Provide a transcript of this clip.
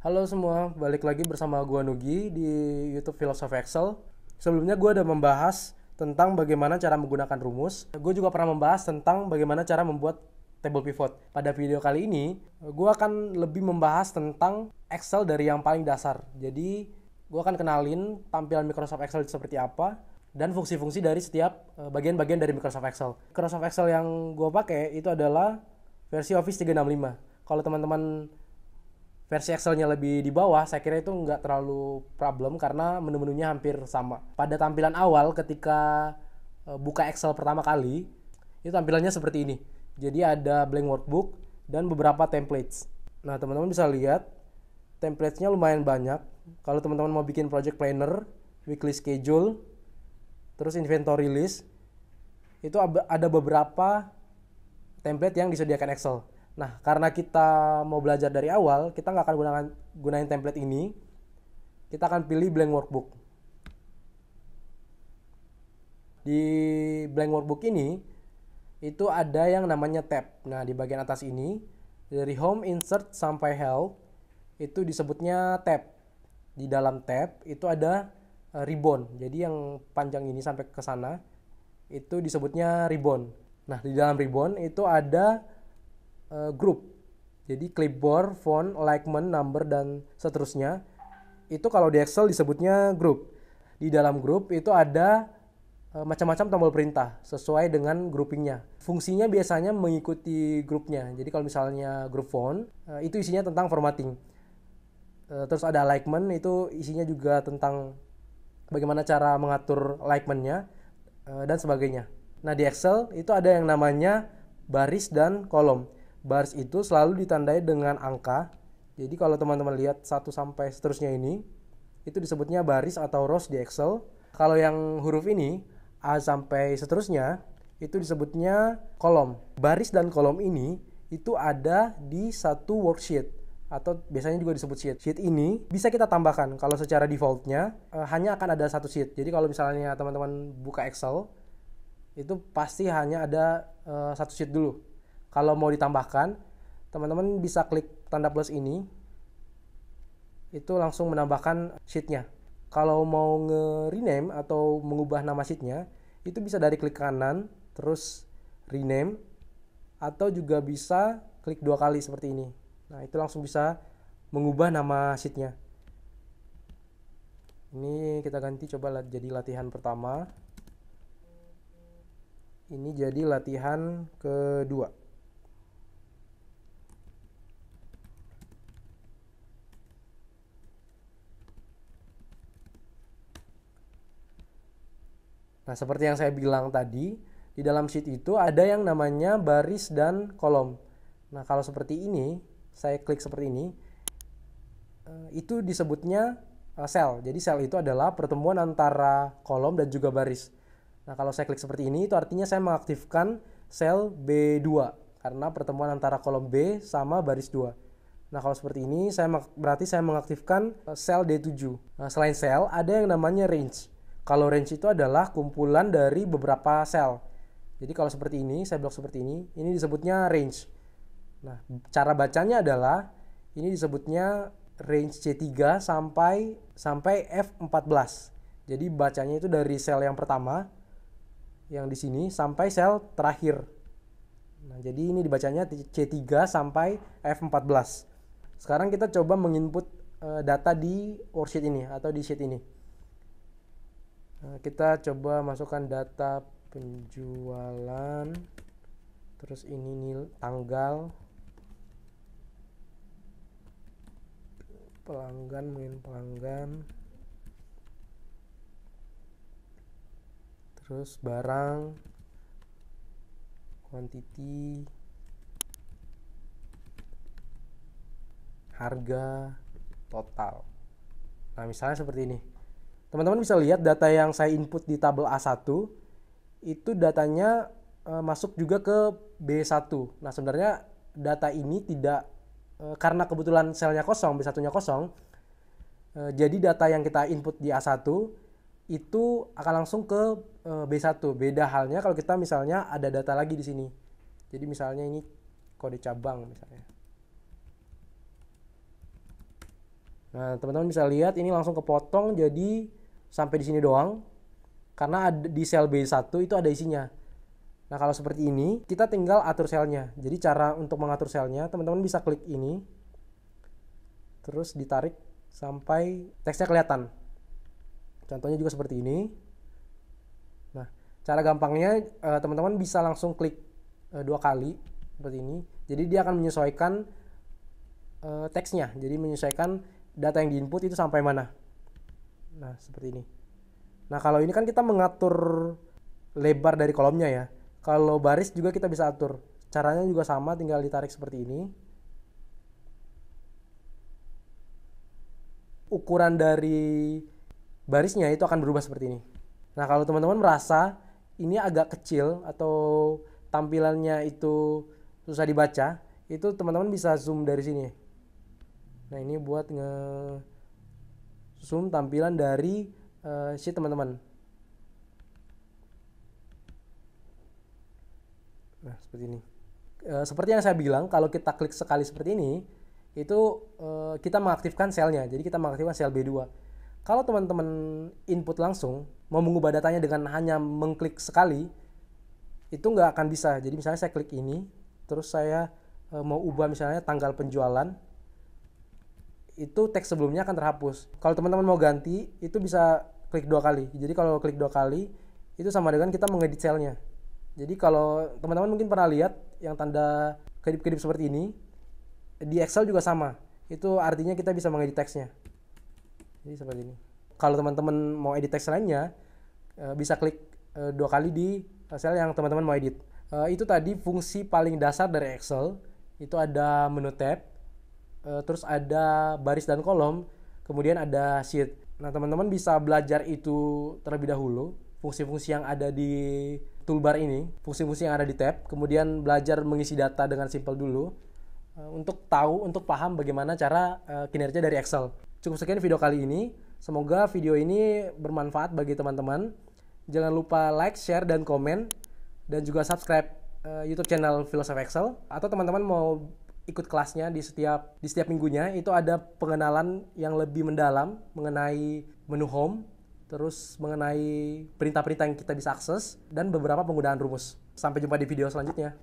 Halo semua, balik lagi bersama gua Nugi di YouTube Philosophy Excel. Sebelumnya gua udah membahas tentang bagaimana cara menggunakan rumus. Gue juga pernah membahas tentang bagaimana cara membuat table pivot. Pada video kali ini, gua akan lebih membahas tentang Excel dari yang paling dasar. Jadi, gua akan kenalin tampilan Microsoft Excel seperti apa dan fungsi-fungsi dari setiap bagian-bagian dari Microsoft Excel. Microsoft Excel yang gua pakai itu adalah versi Office 365. Kalau teman-teman versi Excel-nya lebih di bawah, saya kira itu nggak terlalu problem karena menu-menunya hampir sama. Pada tampilan awal ketika buka Excel pertama kali, itu tampilannya seperti ini. Jadi ada blank workbook dan beberapa templates. Nah, teman-teman bisa lihat templates-nya lumayan banyak. Kalau teman-teman mau bikin project planner, weekly schedule, terus inventory list, itu ada beberapa template yang disediakan Excel. Nah, karena kita mau belajar dari awal, kita nggak akan gunain template ini. Kita akan pilih blank workbook. Di blank workbook ini, itu ada yang namanya tab. Nah, di bagian atas ini, dari home, insert, sampai help, itu disebutnya tab. Di dalam tab, itu ada ribbon. Jadi yang panjang ini sampai ke sana, itu disebutnya ribbon. Nah, di dalam ribbon itu ada group. Jadi clipboard, font, alignment, number, dan seterusnya. Itu kalau di Excel disebutnya group. Di dalam group itu ada macam-macam tombol perintah sesuai dengan groupingnya. Fungsinya biasanya mengikuti grupnya. Jadi kalau misalnya group font, itu isinya tentang formatting. Terus ada alignment, itu isinya juga tentang bagaimana cara mengatur alignmentnya dan sebagainya. Nah, di Excel itu ada yang namanya baris dan kolom. Baris itu selalu ditandai dengan angka. Jadi kalau teman-teman lihat 1 sampai seterusnya ini, itu disebutnya baris atau rows di Excel. Kalau yang huruf ini, A sampai seterusnya, itu disebutnya kolom. Baris dan kolom ini, itu ada di satu worksheet. Atau biasanya juga disebut sheet. Sheet ini bisa kita tambahkan. Kalau secara defaultnya, hanya akan ada satu sheet. Jadi kalau misalnya teman-teman buka Excel, itu pasti hanya ada satu sheet dulu. Kalau mau ditambahkan, teman-teman bisa klik tanda plus ini, itu langsung menambahkan sheet-nya. Kalau mau nge-rename atau mengubah nama sheet-nya, itu bisa dari klik kanan, terus rename, atau juga bisa klik 2 kali seperti ini. Nah, itu langsung bisa mengubah nama sheet-nya. Ini kita ganti coba jadi latihan pertama. Ini jadi latihan kedua. Nah, seperti yang saya bilang tadi, di dalam sheet itu ada yang namanya baris dan kolom. Nah, kalau seperti ini, saya klik seperti ini, itu disebutnya sel. Jadi sel itu adalah pertemuan antara kolom dan juga baris. Nah, kalau saya klik seperti ini, itu artinya saya mengaktifkan sel B2 karena pertemuan antara kolom B sama baris 2. Nah, kalau seperti ini, berarti saya mengaktifkan sel D7. Nah, selain sel, ada yang namanya range. Kalau range itu adalah kumpulan dari beberapa sel. Jadi kalau seperti ini, saya blok seperti ini disebutnya range. Nah, cara bacanya adalah ini disebutnya range C3 sampai F14. Jadi bacanya itu dari sel yang pertama yang di sini sampai sel terakhir. Nah, jadi ini dibacanya C3 sampai F14. Sekarang kita coba menginput data di worksheet ini atau di sheet ini. Kita coba masukkan data penjualan, terus ini tanggal, pelanggan, terus barang, quantity, harga, total. Nah, misalnya seperti ini. Teman-teman bisa lihat data yang saya input di tabel A1 itu datanya masuk juga ke B1. Nah, sebenarnya data ini tidak karena kebetulan selnya kosong, B1-nya kosong. Jadi data yang kita input di A1 itu akan langsung ke B1. Beda halnya kalau kita misalnya ada data lagi di sini. Jadi misalnya ini kode cabang misalnya. Nah, teman-teman bisa lihat ini langsung kepotong jadi sampai di sini doang. Karena di sel B1 itu ada isinya. Nah, kalau seperti ini, kita tinggal atur selnya. Jadi cara untuk mengatur selnya, teman-teman bisa klik ini. Terus ditarik sampai teksnya kelihatan. Contohnya juga seperti ini. Nah, cara gampangnya teman-teman bisa langsung klik 2 kali seperti ini. Jadi dia akan menyesuaikan teksnya. Jadi menyesuaikan data yang diinput itu sampai mana. Nah, seperti ini. Nah, kalau ini kan kita mengatur lebar dari kolomnya ya. Kalau baris juga kita bisa atur. Caranya juga sama, tinggal ditarik seperti ini. Ukuran dari barisnya itu akan berubah seperti ini. Nah, kalau teman-teman merasa ini agak kecil atau tampilannya itu susah dibaca, itu teman-teman bisa zoom dari sini. Nah, ini buat nge-zoom tampilan dari sheet teman-teman. Nah, seperti ini. Seperti yang saya bilang, kalau kita klik sekali seperti ini, itu kita mengaktifkan selnya. Jadi kita mengaktifkan sel B2. Kalau teman-teman input langsung, mau mengubah datanya dengan hanya mengklik sekali, itu nggak akan bisa. Jadi misalnya saya klik ini, terus saya mau ubah misalnya tanggal penjualan, itu teks sebelumnya akan terhapus. Kalau teman-teman mau ganti, itu bisa klik 2 kali. Jadi kalau klik 2 kali, itu sama dengan kita mengedit selnya. Jadi kalau teman-teman mungkin pernah lihat yang tanda kedip-kedip seperti ini, di Excel juga sama. Itu artinya kita bisa mengedit teksnya. Jadi seperti ini. Kalau teman-teman mau edit teks lainnya, bisa klik 2 kali di sel yang teman-teman mau edit. Itu tadi fungsi paling dasar dari Excel. Itu ada menu tab, terus ada baris dan kolom, kemudian ada sheet. Nah, teman-teman bisa belajar itu terlebih dahulu, fungsi-fungsi yang ada di toolbar ini, fungsi-fungsi yang ada di tab, kemudian belajar mengisi data dengan simple dulu, untuk paham bagaimana cara kinerja dari Excel. Cukup sekian video kali ini. Semoga video ini bermanfaat bagi teman-teman. Jangan lupa like, share, dan komen. Dan juga subscribe YouTube channel Philosophy Excel. Atau teman-teman mau ikut kelasnya di setiap minggunya, itu ada pengenalan yang lebih mendalam mengenai menu home, terus mengenai perintah-perintah yang kita bisa akses, dan beberapa penggunaan rumus. Sampai jumpa di video selanjutnya.